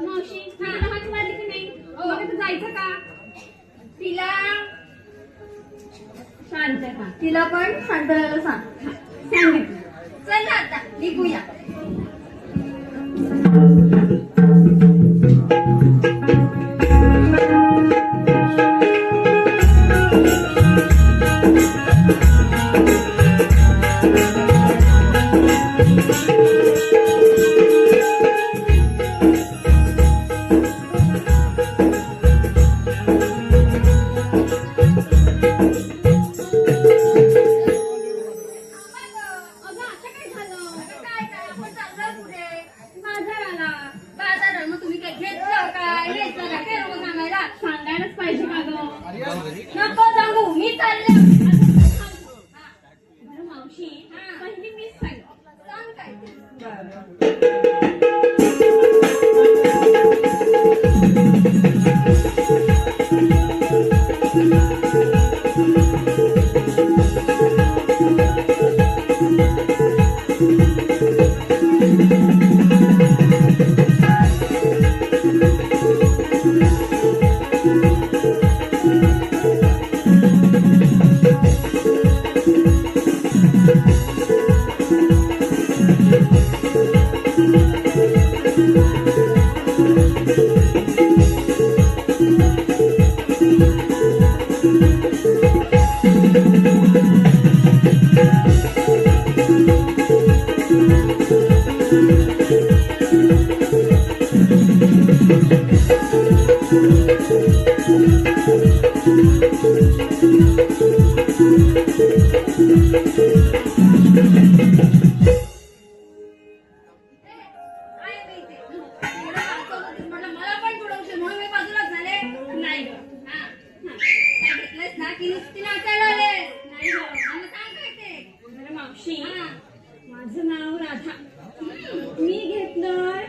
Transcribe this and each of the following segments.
मावशी सांगायचं का? तिला शांत खा. तिला पण शांत राहायला सांग. सांगितलं. चल आता निघूया. सांगायलाच पाहिजे का ग? नको सांगू, मी चालले. बरं मावशी, पहिली मीच सांग. सांग काय माझं नाव राधा. मी घेतलंय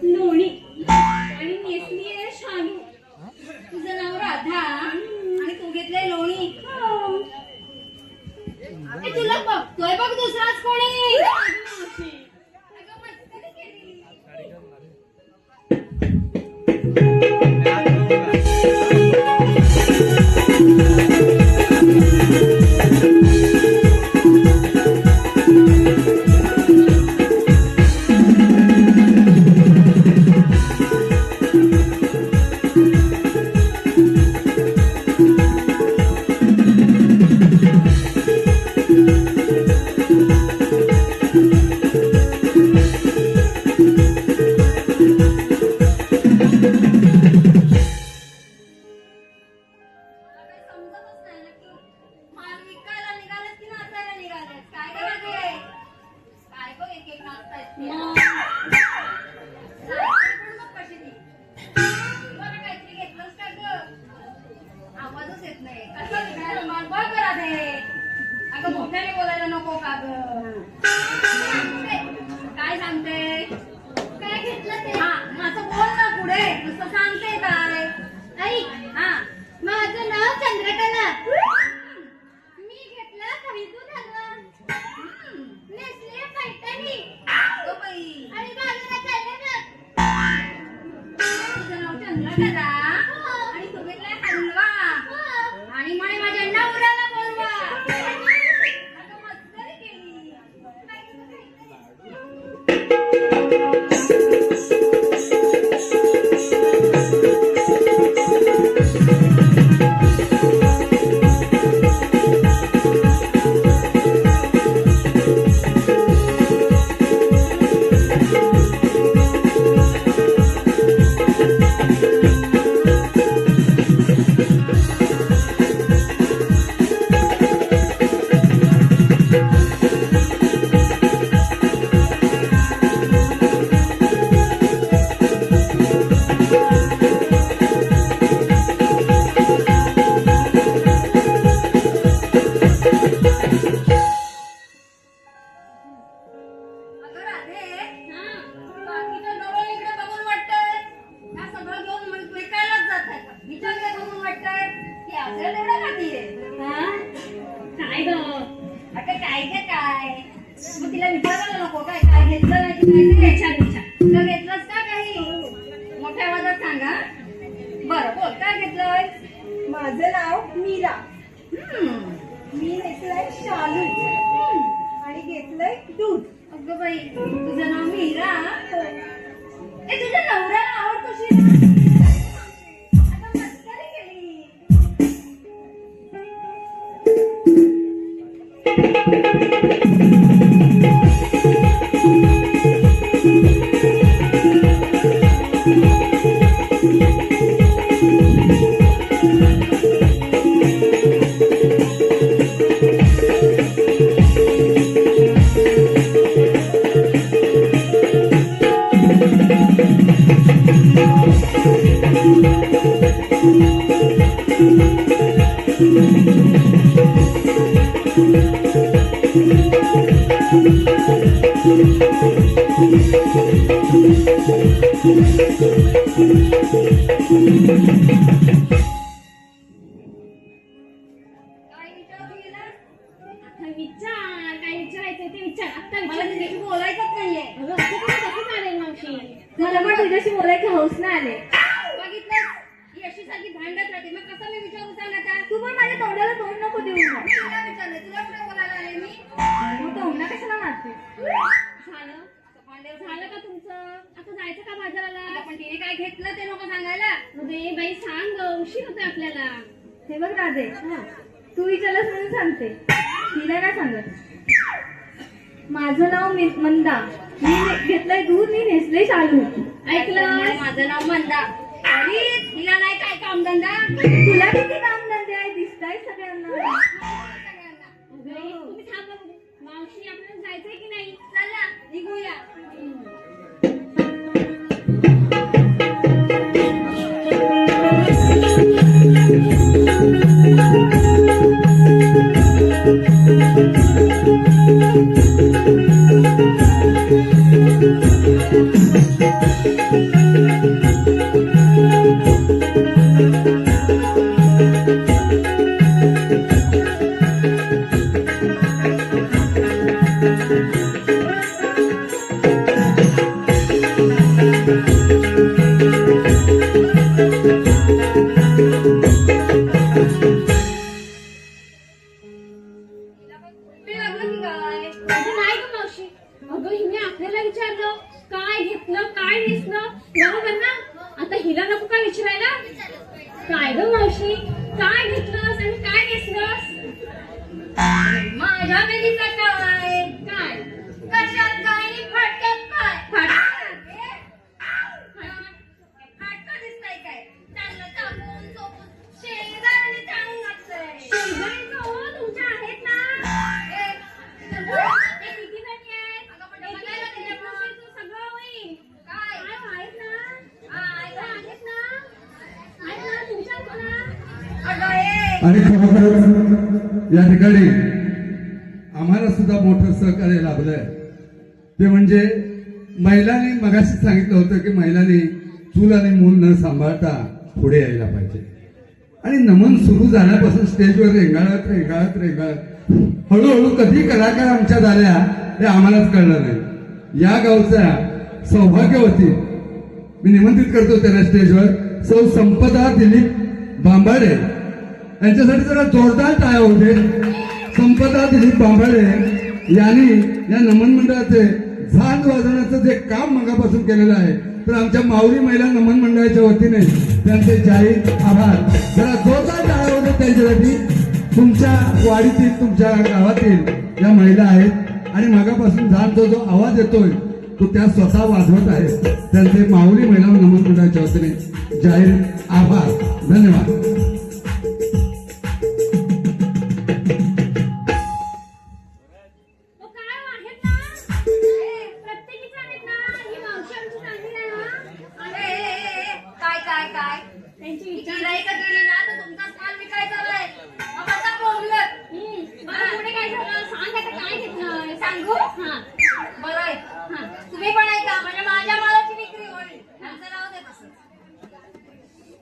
लोणी आणि नेसलीये शालू. तुझं नाव राधा आणि तू घेतलंय लोणी. तुला बघतोय बघ दुसराच कोणी. अगं मस्करी केली. आवाजच येत नाही. कसं बघ राधे. अगं मोठ्याने बोलायला नको का ग? काय सांगते? काय घेतलं ते? हा असं बोल ना पुढे. नुसतं सांगते काय? ऐक. हा माझं नाव चंद्रकला. मी घेतला खैसूर हलवा. नेसले पैठणी. अगं बाई. आणि बाजूला चालले ना. तुझं नाव चंद्रकला आणि तू घेतलाय हलवा आणि म्हणे माझ्या नवऱ्याला बोलवा. अगं मस्करी केली. मग तिला विचारायला नको काय काय घेतलं नाही की काय ते विचार. तुला घेतलंस का काही? मोठ्या आवाजात सांगा. बरं बोल, काय घेतलंय? माझं नाव मीरा. हम्म. मी घेतलंय शालू आणि घेतलंय दूध. अगं बाई, तुझं नाव मीरा? हो. ए, तुझ्या नवऱ्याला आवड कशी? आता मस्करी केली. काय विचारू गेला? आता विचार, काय विचारायचं ते विचार. आता मला विचार. तुझ्याशी बोलायचंच नाहीये. अगं, असं कसं चालेल मावशी? मला पण तुझ्याशी बोलायची हौस नाही आले. बघितलं, ही अशी सारखी भांडत राहते. मग कसं मी विचारू सांग आता? तू पण माझ्या तोंडाला तोंड नको देऊ मग. मी तुला विचारलं, तुला कुठे बोलायला आले मी? मग तोंडा कशाला मारते? झालं भांडे झालं का तुमचं? आता जायचं का बाजाराला? पण तिने काय घेतलं ते नको सांगायला. अरे बाई सांग गं, उशीर होतोय आपल्याला. हे बघ राधे, तू विचारलंस म्हणून सांगते. तिला काय सांगत? माझं नाव मंदा. मी घेतलंय दूध. मी नेसले शालू. ऐकलं? माझं नाव मंदा. अरे तिला नाही काय कामधंदा? तुला किती काम धंदे आहे दिसताय सगळ्यांना. अगं, तुम्ही थांबा बघू. मावशी, आपल्याला जायचंय की नाही? चला निघूया. ते लागलं की काय? अगं नाही गं मावशी. अगं, हिने आपल्याला विचारलं काय घेतलं, काय नेसलं, बरोबर ना? आता हिला नको का विचारायला? काय गं मावशी, काय घेतलंस आणि काय नेसलंस? माझ्या बेलीचं काय? काय? कशात काय आणि फाटक्यात काय? फाटकं दिसतंय काय? चांगलं चापून चोपून शेंगदाण आणि चांगलं घातलंय. शेंगदाण्याचं हो, तुमच्या आहेत ना? ए, ते किती जणी आहेत? अगं, पण एक बघायला एक गेलं ना. दिवसाचं सगळं होईल. काय? काय आहेत ना? काय? आहेत ना? आहेत ना? तुमच्याच ना? अगं, ए. आणि खरोखरच या ठिकाणी आम्हाला सुद्धा मोठं सहकार्य लाभलंय. ते म्हणजे महिलांनी मगाशी सांगितलं होतं की महिलांनी चूल आणि मूल न सांभाळता पुढे यायला पाहिजे. आणि नमन सुरू झाल्यापासून स्टेजवर रेंगाळत रेंगाळत रेंगाळत हळूहळू कधी कलाकार आमच्या झाल्या हे आम्हालाच कळलं नाही. या गावच्या सौभाग्यवती मी निमंत्रित करतो त्यांना स्टेजवर सौ संपदा दिलीप बांबाडे यांच्यासाठी जरा जोरदार टाळ्या होते. संपदा दिलीप बांबाडे यांनी या नमन मंडळाचे झांज वाजवण्याचं जे काम मगापासून केलेलं आहे, तर आमच्या माऊली महिला नमन मंडळाच्या वतीने त्यांचे जाहीर आभार. जरा जोरदार टाळ्या होते त्यांच्यासाठी. तुमच्या वाडीतील तुमच्या गावातील या महिला आहेत आणि मगापासून झांजचा जो आवाज येतोय तो त्या स्वतः वाजवत आहेत. त्यांचे माऊली महिला नमन मंडळाच्या वतीने जाहीर आभार. धन्यवाद. हो, काय आहेत ना? प्रत्येकीच आहेत ना? ही मावशी आमची चांगली आहे ना? ए, काय काय काय? त्यांची विचार. गिऱ्हाईक गेली ना तर तुमचा माल विकायचा आहे. मग आता बोंबलत. बरं, पुढे काय झालं? सांग आता काय घेतलं? सांगू? हा. बरं आहे. हा. तुम्ही पण ऐका म्हणजे माझ्या मालाची विक्री होईल. आमचं नाव दे तसं.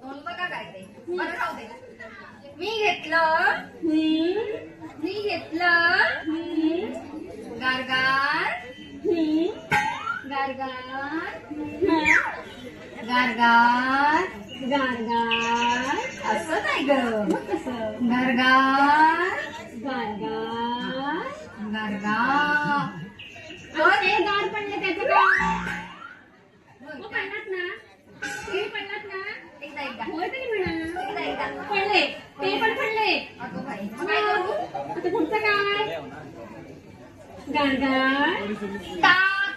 दोन बघा काय ते. बरं राहू दे. मी घेतलं गारगार गारगार गारगार गारगार असं नाही ग मग कसं गारगार गारगार गारगार ते गार पडले त्याचं काय मग पडलात ना तुम्ही पडलात ना एकदा एकदा होय तरी म्हणा एकदा एकदा पडले ते पण पडले अगं बाई मग काय करू आता पुढचं काय गारगार ताक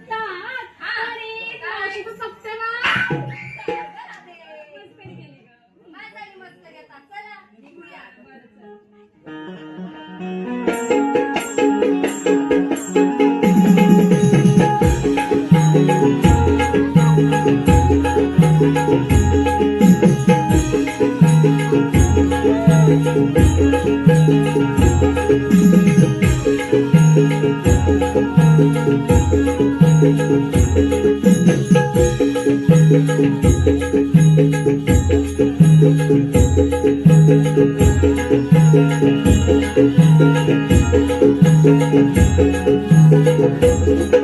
ताक अरे मावशी तू फक्त ना मस्त घेतात चला निघूया Thank you.